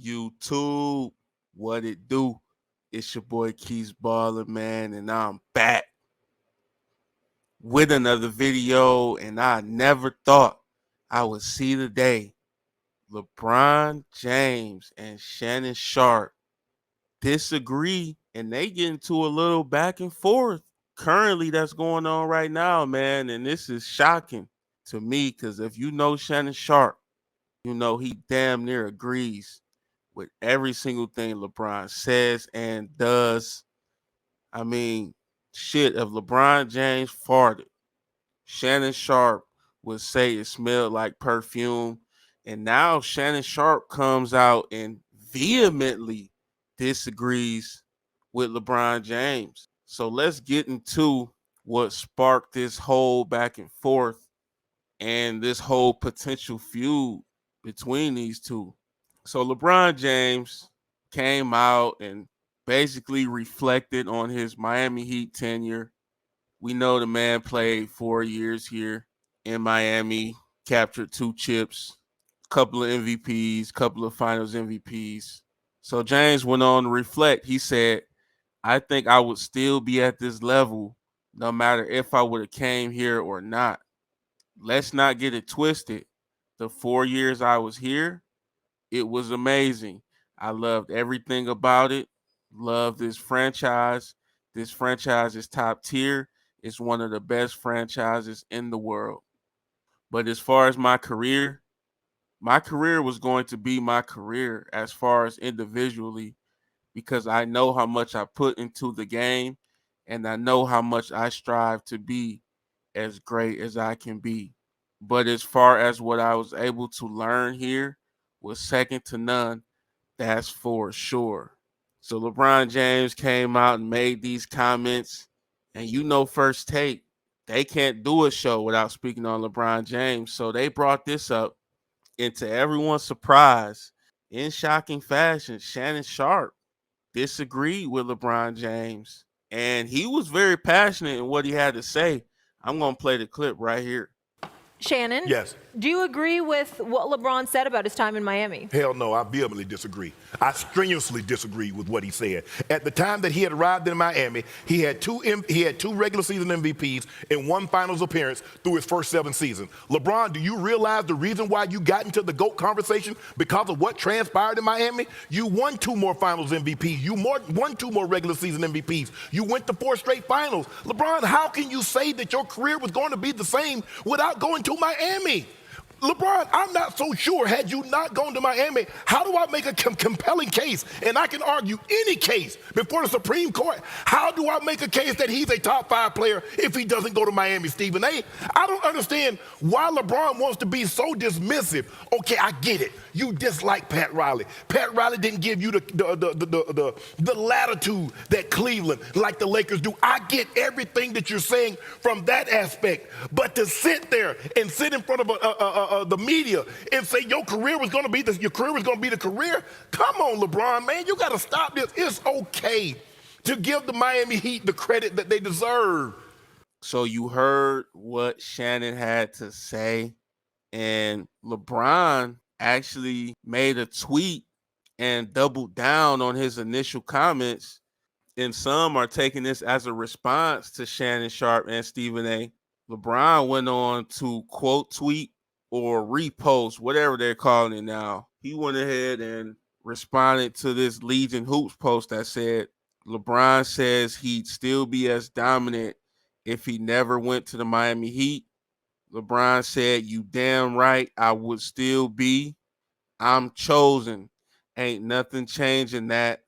YouTube, what it do? It's your boy Keys Baller, man, and I'm back with another video. And I never thought I would see the day LeBron James and Shannon Sharpe disagree, and they get into a little back and forth. Currently, that's going on right now, man, and this is shocking to me because if you know Shannon Sharpe, you know he damn near agrees with every single thing LeBron says and does. I mean, shit, if LeBron James farted, Shannon Sharpe would say it smelled like perfume. And now Shannon Sharpe comes out and vehemently disagrees with LeBron James. So let's get into what sparked this whole back and forth and this whole potential feud between these two. So LeBron James came out and basically reflected on his Miami Heat tenure. We know the man played 4 years here in Miami, captured 2 chips, couple of MVPs, couple of finals MVPs. So James went on to reflect. He said, I think I would still be at this level no matter if I would have came here or not. Let's not get it twisted. The 4 years I was here, it was amazing. I loved everything about it. Loved this franchise. This franchise is top tier. It's one of the best franchises in the world. But as far as my career was going to be my career as far as individually because I know how much I put into the game and I know how much I strive to be as great as I can be. But as far as what I was able to learn here was second to none. That's for sure. So LeBron James came out and made these comments, and you know, First Take, they can't do a show without speaking on LeBron James. So they brought this up, and to everyone's surprise, in shocking fashion, Shannon Sharpe disagreed with LeBron James, and he was very passionate in what he had to say. I'm gonna play the clip right here. Shannon, Yes. do you agree with what LeBron said about his time in Miami? Hell no, I vehemently disagree. I strenuously disagree with what he said. At the time that he had arrived in Miami, he had two regular season MVPs and one finals appearance through his first 7 seasons. LeBron, do you realize the reason why you got into the GOAT conversation? Because of what transpired in Miami? You won 2 more finals MVPs. You won 2 more regular season MVPs. You went to 4 straight finals. LeBron, how can you say that your career was going to be the same without going to Miami? LeBron, I'm not so sure, had you not gone to Miami, how do I make a compelling case? And I can argue any case before the Supreme Court. How do I make a case that he's a top 5 player if he doesn't go to Miami, Stephen A? I don't understand why LeBron wants to be so dismissive. Okay, I get it. You dislike Pat Riley. Pat Riley didn't give you the latitude that Cleveland, like the Lakers, do. I get everything that you're saying from that aspect. But to sit there and sit in front of the media and say your career was going to be the career. Come on, LeBron, man, you got to stop this. It's okay to give the Miami Heat the credit that they deserve. So you heard what Shannon had to say, and LeBron actually made a tweet and doubled down on his initial comments. And some are taking this as a response to Shannon Sharpe and Stephen A. LeBron went on to quote tweet or repost, whatever they're calling it now. He went ahead and responded to this Legion Hoops post that said, LeBron says he'd still be as dominant if he never went to the Miami Heat. LeBron said, you damn right I would still be. I'm chosen. Ain't nothing changing that.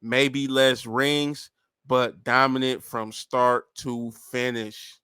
Maybe less rings, but dominant from start to finish.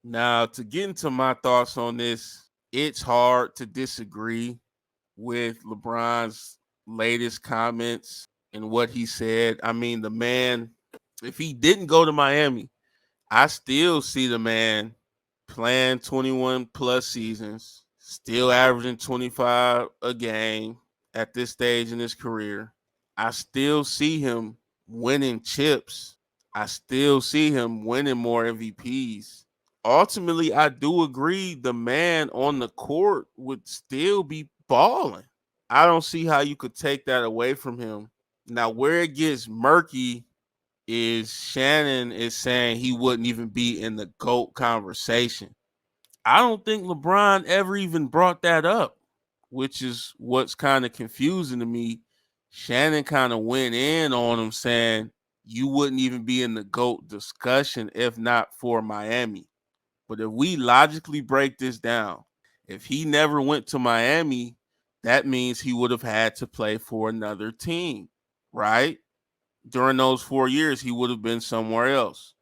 Now, to get into my thoughts on this, it's hard to disagree with LeBron's latest comments and what he said. I mean, the man, if he didn't go to Miami, I still see the man playing 21 plus seasons, still averaging 25 a game at this stage in his career. I still see him winning chips. I still see him winning more MVPs. Ultimately, I do agree the man on the court would still be balling. I don't see how you could take that away from him. Now, where it gets murky is Shannon is saying he wouldn't even be in the GOAT conversation. I don't think LeBron ever even brought that up, which is what's kind of confusing to me. Shannon kind of went in on him saying you wouldn't even be in the GOAT discussion if not for Miami. But if we logically break this down, if he never went to Miami, that means he would have had to play for another team, right? During those 4 years, he would have been somewhere else.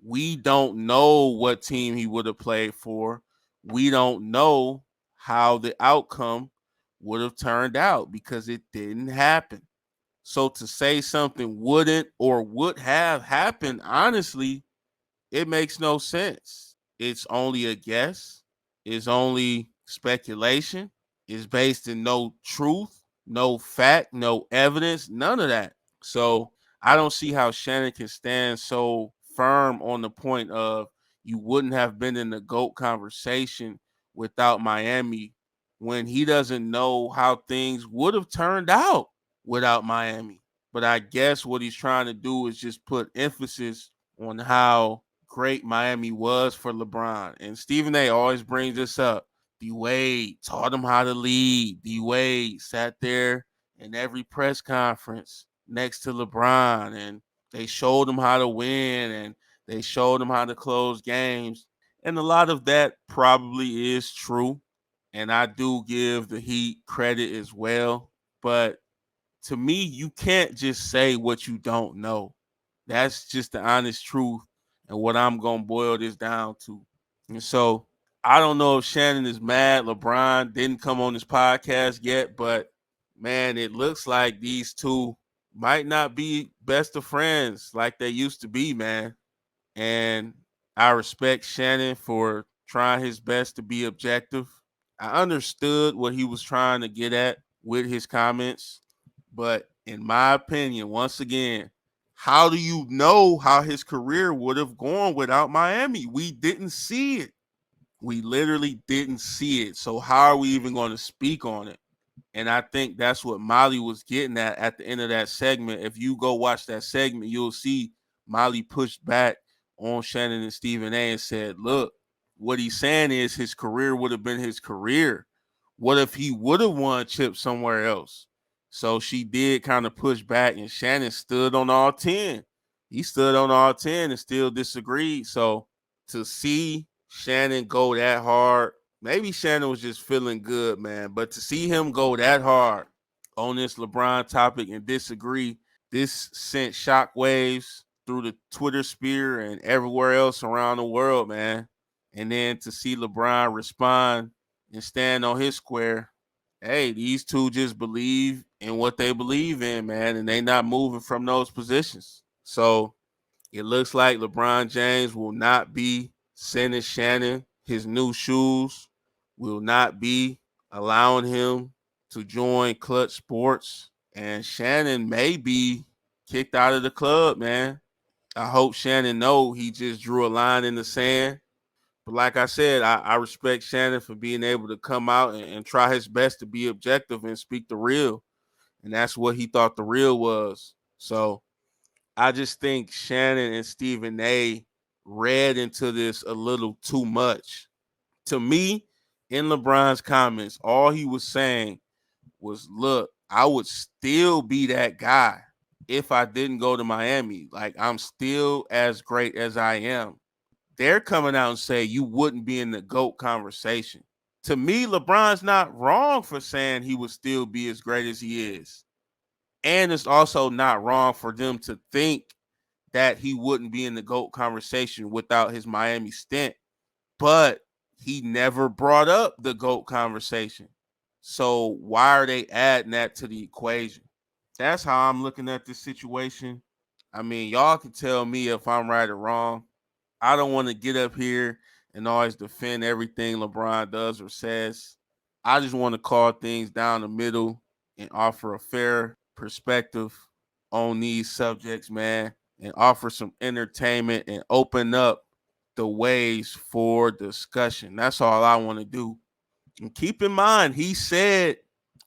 We don't know what team he would have played for. We don't know how the outcome would have turned out because it didn't happen. So to say something wouldn't or would have happened, honestly, it makes no sense. It's only a guess. It's only speculation. It's based in no truth, no fact, no evidence, none of that. So I don't see how Shannon can stand so firm on the point of you wouldn't have been in the GOAT conversation without Miami when he doesn't know how things would have turned out without Miami. But I guess what he's trying to do is just put emphasis on how great Miami was for LeBron. And Stephen A always brings this up. D Wade taught him how to lead. D Wade sat there in every press conference next to LeBron, and they showed him how to win, and they showed him how to close games. And a lot of that probably is true. And I do give the Heat credit as well. But to me, you can't just say what you don't know. That's just the honest truth and what I'm going to boil this down to. And so I don't know if Shannon is mad LeBron didn't come on this podcast yet, but man, it looks like these two might not be best of friends like they used to be, man. And I respect Shannon for trying his best to be objective. I understood what he was trying to get at with his comments, but in my opinion, once again, how do you know how his career would have gone without Miami? We didn't see it. We literally didn't see it. So how are we even going to speak on it? And I think that's what Molly was getting at the end of that segment. If you go watch that segment, you'll see Molly pushed back on Shannon and Stephen A and said, look, what he's saying is his career would have been his career. What if he would have won chips somewhere else? So she did kind of push back, and Shannon stood on all 10. He stood on all 10 and still disagreed. So to see Shannon go that hard, maybe Shannon was just feeling good, man. But to see him go that hard on this LeBron topic and disagree, this sent shockwaves through the Twitter sphere and everywhere else around the world, man. And then to see LeBron respond and stand on his square, hey, these two just believe in what they believe in, man, and they not moving from those positions. So it looks like LeBron James will not be sending Shannon his new shoes, will not be allowing him to join Clutch Sports, and Shannon may be kicked out of the club, man. I hope Shannon know he just drew a line in the sand. But like I said, I respect Shannon for being able to come out and try his best to be objective and speak the real. And that's what he thought the real was. So I just think Shannon and Stephen A read into this a little too much. To me, in LeBron's comments, all he was saying was, look, I would still be that guy if I didn't go to Miami. Like, I'm still as great as I am. They're coming out and say you wouldn't be in the GOAT conversation. To me, LeBron's not wrong for saying he would still be as great as he is. And it's also not wrong for them to think that he wouldn't be in the GOAT conversation without his Miami stint. But he never brought up the GOAT conversation. So why are they adding that to the equation? That's how I'm looking at this situation. I mean, y'all can tell me if I'm right or wrong. I don't want to get up here and always defend everything LeBron does or says. I just want to call things down the middle and offer a fair perspective on these subjects, man, and offer some entertainment and open up the ways for discussion. That's all I want to do. And keep in mind, he said,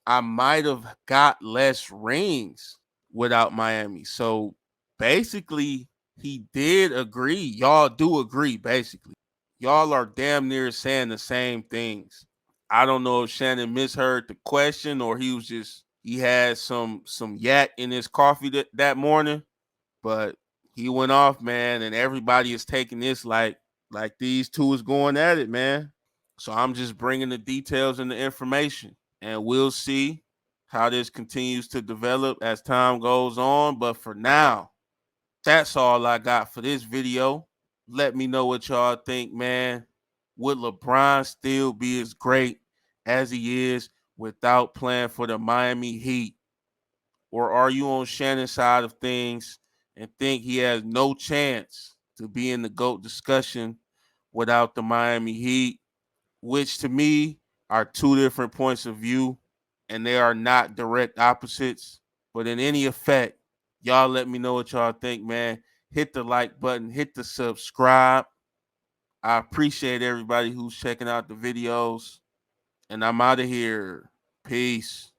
I might have got less rings without Miami. So basically, he did agree. Y'all do agree, basically. Y'all are damn near saying the same things. I don't know if Shannon misheard the question or he had some yak in his coffee that morning, but he went off, man, and everybody is taking this like these two is going at it, man. So I'm just bringing the details and the information, and we'll see how this continues to develop as time goes on. But for now, that's all I got for this video. Let me know what y'all think, man. Would LeBron still be as great as he is without playing for the Miami Heat? Or are you on Shannon's side of things and think he has no chance to be in the GOAT discussion without the Miami Heat? Which to me are two different points of view, and they are not direct opposites. But in any effect, y'all let me know what y'all think, man. Hit the like button, hit the subscribe. I appreciate everybody who's checking out the videos, and I'm out of here. Peace.